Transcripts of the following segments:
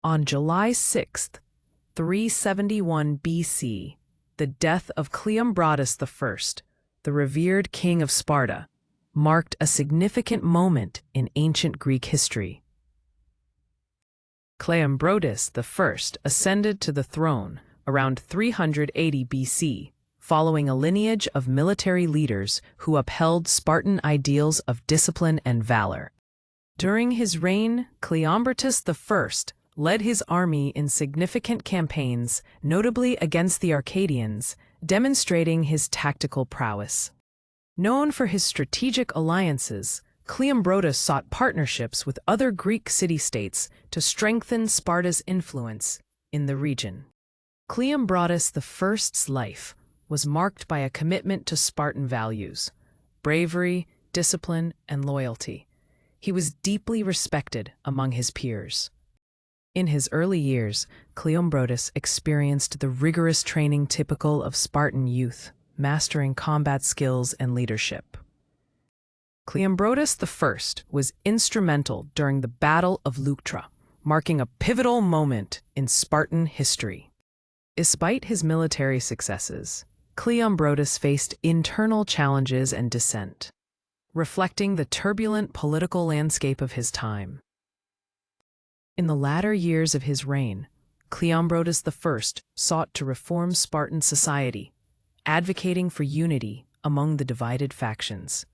On July 6, 371 BC, the death of Cleombrotus I, the revered king of Sparta, marked a significant moment in ancient Greek history. Cleombrotus I ascended to the throne around 380 BC, following a lineage of military leaders who upheld Spartan ideals of discipline and valor. During his reign, Cleombrotus I led his army in significant campaigns, notably against the Arcadians, demonstrating his tactical prowess. Known for his strategic alliances, Cleombrotus sought partnerships with other Greek city-states to strengthen Sparta's influence in the region. Cleombrotus I's life was marked by a commitment to Spartan values, bravery, discipline, and loyalty. He was deeply respected among his peers. In his early years, Cleombrotus experienced the rigorous training typical of Spartan youth, mastering combat skills and leadership. Cleombrotus I was instrumental during the Battle of Leuctra, marking a pivotal moment in Spartan history. Despite his military successes, Cleombrotus faced internal challenges and dissent, reflecting the turbulent political landscape of his time. In the latter years of his reign, Cleombrotus I sought to reform Spartan society, advocating for unity among the divided factions.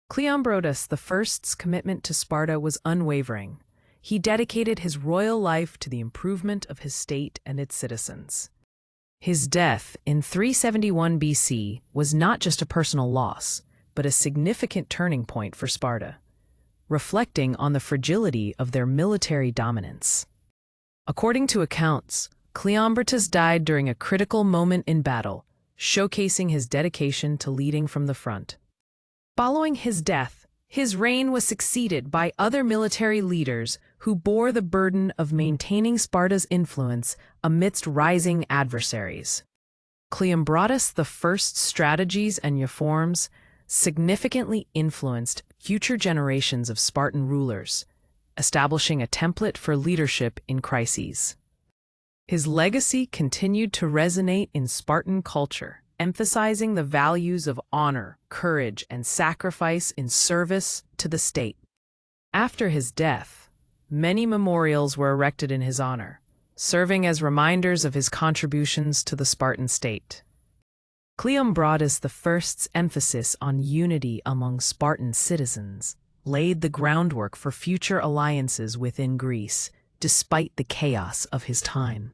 Cleombrotus I's commitment to Sparta was unwavering. He dedicated his royal life to the improvement of his state and its citizens. His death in 371 BC was not just a personal loss, but a significant turning point for Sparta, reflecting on the fragility of their military dominance. According to accounts, Cleombrotus died during a critical moment in battle, showcasing his dedication to leading from the front. Following his death, his reign was succeeded by other military leaders who bore the burden of maintaining Sparta's influence amidst rising adversaries. Cleombrotus I's strategies and reforms significantly influenced future generations of Spartan rulers, establishing a template for leadership in crises. His legacy continued to resonate in Spartan culture, emphasizing the values of honor, courage, and sacrifice in service to the state. After his death, many memorials were erected in his honor, serving as reminders of his contributions to the Spartan state. Cleombrotus I's emphasis on unity among Spartan citizens laid the groundwork for future alliances within Greece, despite the chaos of his time.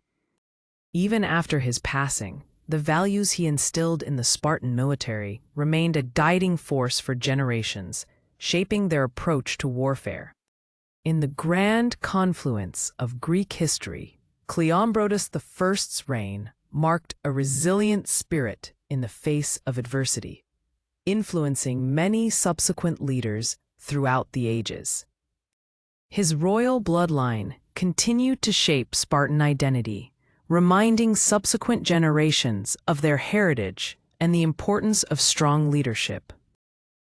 Even after his passing, the values he instilled in the Spartan military remained a guiding force for generations, shaping their approach to warfare. In the grand confluence of Greek history, Cleombrotus I's reign marked a resilient spirit in the face of adversity, influencing many subsequent leaders throughout the ages. His royal bloodline continued to shape Spartan identity, reminding subsequent generations of their heritage and the importance of strong leadership.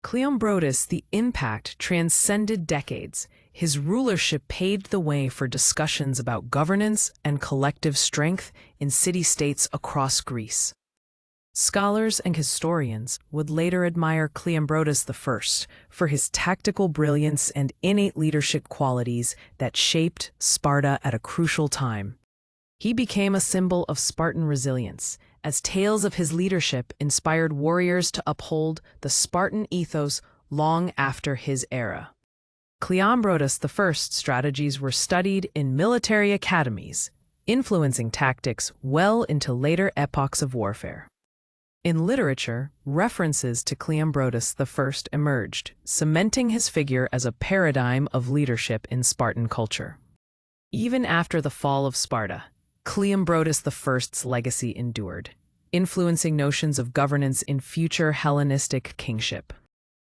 Cleombrotus' impact transcended decades. His rulership paved the way for discussions about governance and collective strength in city-states across Greece. Scholars and historians would later admire Cleombrotus I for his tactical brilliance and innate leadership qualities that shaped Sparta at a crucial time. He became a symbol of Spartan resilience, as tales of his leadership inspired warriors to uphold the Spartan ethos long after his era. Cleombrotus I's strategies were studied in military academies, influencing tactics well into later epochs of warfare. In literature, references to Cleombrotus I emerged, cementing his figure as a paradigm of leadership in Spartan culture. Even after the fall of Sparta, Cleombrotus I's legacy endured, influencing notions of governance in future Hellenistic kingship.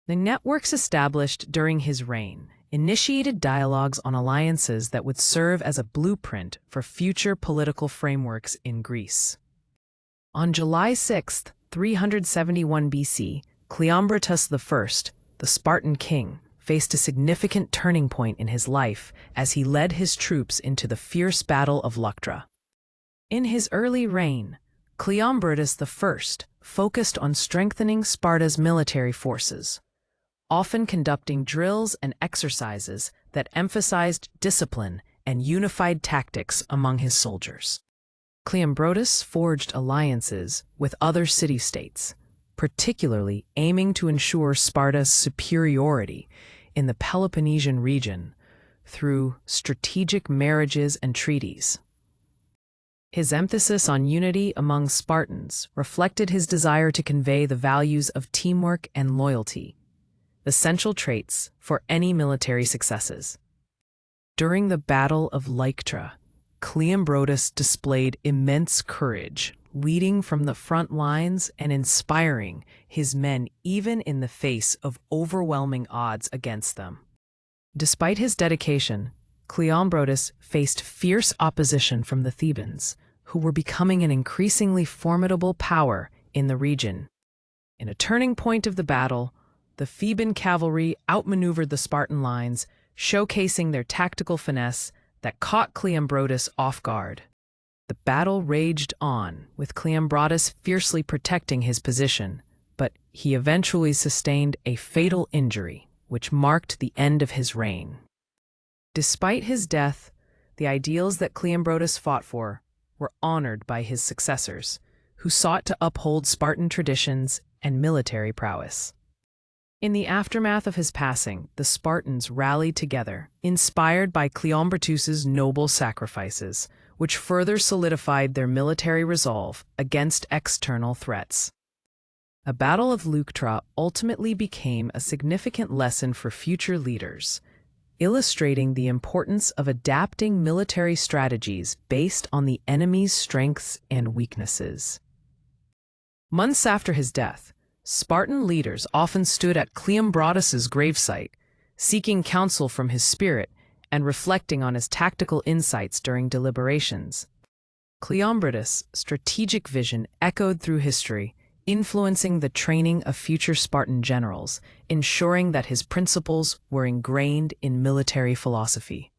The networks established during his reign initiated dialogues on alliances that would serve as a blueprint for future political frameworks in Greece. On July 6, 371 BC, Cleombrotus I, the Spartan king, faced a significant turning point in his life as he led his troops into the fierce Battle of Leuctra. In his early reign, Cleombrotus I focused on strengthening Sparta's military forces, often conducting drills and exercises that emphasized discipline and unified tactics among his soldiers. Cleombrotus forged alliances with other city-states, particularly aiming to ensure Sparta's superiority in the Peloponnesian region through strategic marriages and treaties. His emphasis on unity among Spartans reflected his desire to convey the values of teamwork and loyalty, essential traits for any military successes. During the Battle of Leuctra, Cleombrotus displayed immense courage, leading from the front lines and inspiring his men even in the face of overwhelming odds against them. Despite his dedication, Cleombrotus faced fierce opposition from the Thebans, who were becoming an increasingly formidable power in the region. In a turning point of the battle, the Theban cavalry outmaneuvered the Spartan lines, showcasing their tactical finesse that caught Cleombrotus off guard. The battle raged on, with Cleombrotus fiercely protecting his position, but he eventually sustained a fatal injury, which marked the end of his reign. Despite his death, the ideals that Cleombrotus fought for were honored by his successors, who sought to uphold Spartan traditions and military prowess. In the aftermath of his passing, the Spartans rallied together, inspired by Cleombrotus's noble sacrifices, which further solidified their military resolve against external threats. The Battle of Leuctra ultimately became a significant lesson for future leaders, illustrating the importance of adapting military strategies based on the enemy's strengths and weaknesses. Months after his death, Spartan leaders often stood at Cleombrotus's gravesite, seeking counsel from his spirit and reflecting on his tactical insights during deliberations. Cleombrotus' strategic vision echoed through history, influencing the training of future Spartan generals, ensuring that his principles were ingrained in military philosophy.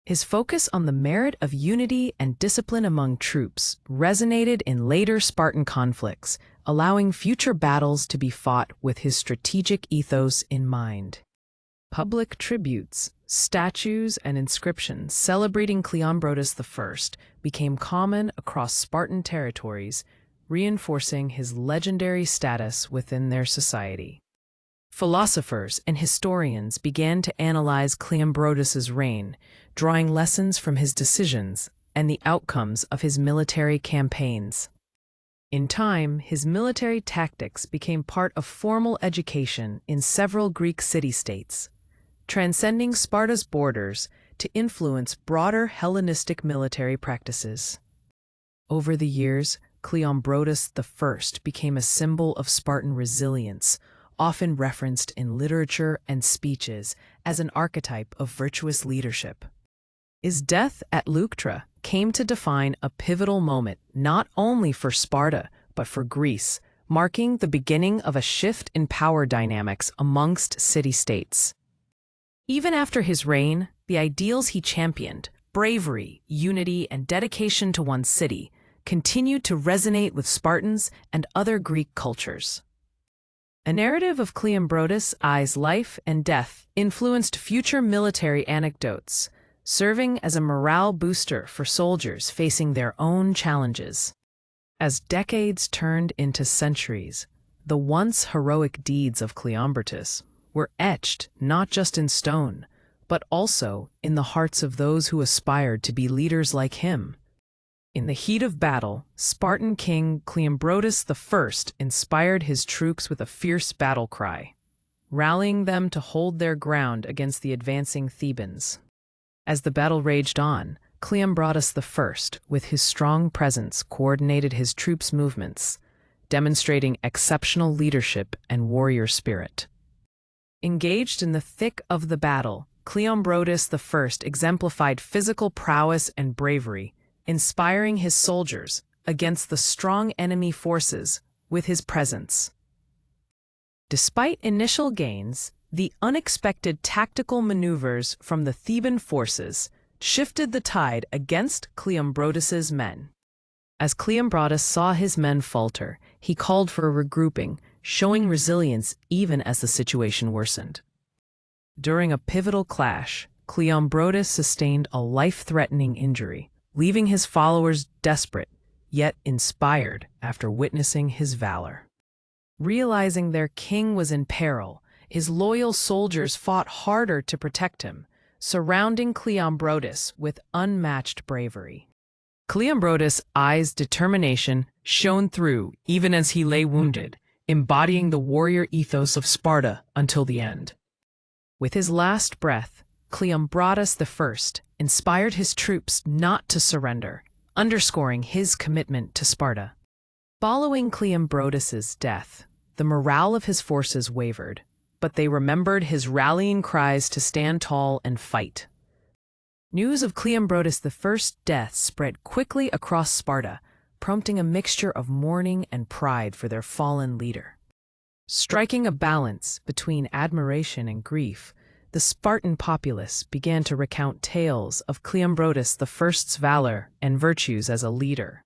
His focus on the merit of unity and discipline among troops resonated in later Spartan conflicts, allowing future battles to be fought with his strategic ethos in mind. Public tributes, statues, and inscriptions celebrating Cleombrotus I became common across Spartan territories, reinforcing his legendary status within their society. Philosophers and historians began to analyze Cleombrotus's reign, drawing lessons from his decisions and the outcomes of his military campaigns. In time, his military tactics became part of formal education in several Greek city-states, transcending Sparta's borders to influence broader Hellenistic military practices. Over the years, Cleombrotus I became a symbol of Spartan resilience, often referenced in literature and speeches as an archetype of virtuous leadership. His death at Leuctra came to define a pivotal moment not only for Sparta, but for Greece, marking the beginning of a shift in power dynamics amongst city-states. Even after his reign, the ideals he championed, bravery, unity, and dedication to one's city, continued to resonate with Spartans and other Greek cultures. A narrative of Cleombrotus I's life and death influenced future military anecdotes, serving as a morale booster for soldiers facing their own challenges. As decades turned into centuries, the once heroic deeds of Cleombrotus were etched not just in stone, but also in the hearts of those who aspired to be leaders like him. In the heat of battle, Spartan King Cleombrotus I inspired his troops with a fierce battle cry, rallying them to hold their ground against the advancing Thebans. As the battle raged on, Cleombrotus I, with his strong presence, coordinated his troops' movements, demonstrating exceptional leadership and warrior spirit. Engaged in the thick of the battle, Cleombrotus I exemplified physical prowess and bravery, inspiring his soldiers against the strong enemy forces with his presence. Despite initial gains, The unexpected tactical maneuvers from the Theban forces shifted the tide against Cleombrotus's men. As Cleombrotus saw his men falter, he called for a regrouping, showing resilience even as the situation worsened. During a pivotal clash, Cleombrotus sustained a life-threatening injury, leaving his followers desperate, yet inspired after witnessing his valor. Realizing their king was in peril, his loyal soldiers fought harder to protect him, surrounding Cleombrotus with unmatched bravery. Cleombrotus I's determination shone through even as he lay wounded, embodying the warrior ethos of Sparta until the end. With his last breath, Cleombrotus I inspired his troops not to surrender, underscoring his commitment to Sparta. Following Cleombrotus's death, the morale of his forces wavered, but they remembered his rallying cries to stand tall and fight. News of Cleombrotus I's death spread quickly across Sparta, prompting a mixture of mourning and pride for their fallen leader. Striking a balance between admiration and grief, the Spartan populace began to recount tales of Cleombrotus I's valor and virtues as a leader.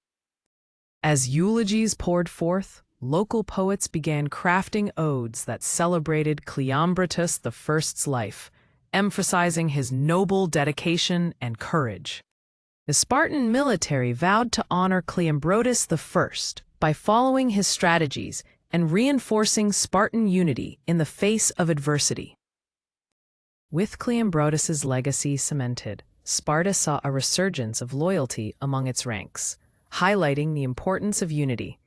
As eulogies poured forth, local poets began crafting odes that celebrated Cleombrotus I's life, emphasizing his noble dedication and courage. The Spartan military vowed to honor Cleombrotus I by following his strategies and reinforcing Spartan unity in the face of adversity. With Cleombrotus's legacy cemented, Sparta saw a resurgence of loyalty among its ranks, highlighting the importance of unity.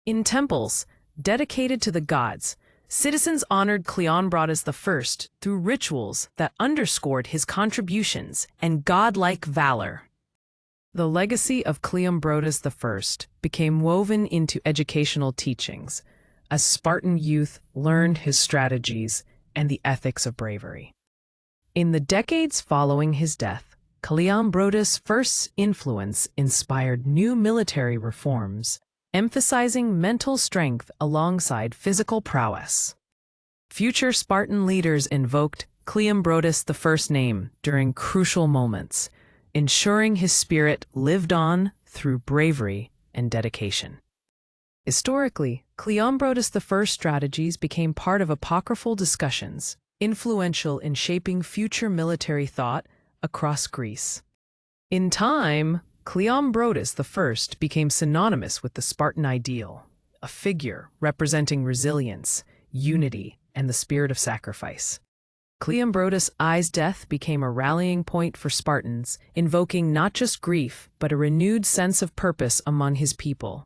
In temples dedicated to the gods, citizens honored Cleombrotus I through rituals that underscored his contributions and godlike valor. The legacy of Cleombrotus I became woven into educational teachings, as Spartan youth learned his strategies and the ethics of bravery. In the decades following his death, Cleombrotus I's influence inspired new military reforms, emphasizing mental strength alongside physical prowess. Future Spartan leaders invoked Cleombrotus I's name during crucial moments, ensuring his spirit lived on through bravery and dedication. Historically, Cleombrotus I's strategies became part of apocryphal discussions, influential in shaping future military thought across Greece. In time, Cleombrotus I became synonymous with the Spartan ideal, a figure representing resilience, unity, and the spirit of sacrifice. Cleombrotus I's death became a rallying point for Spartans, invoking not just grief, but a renewed sense of purpose among his people.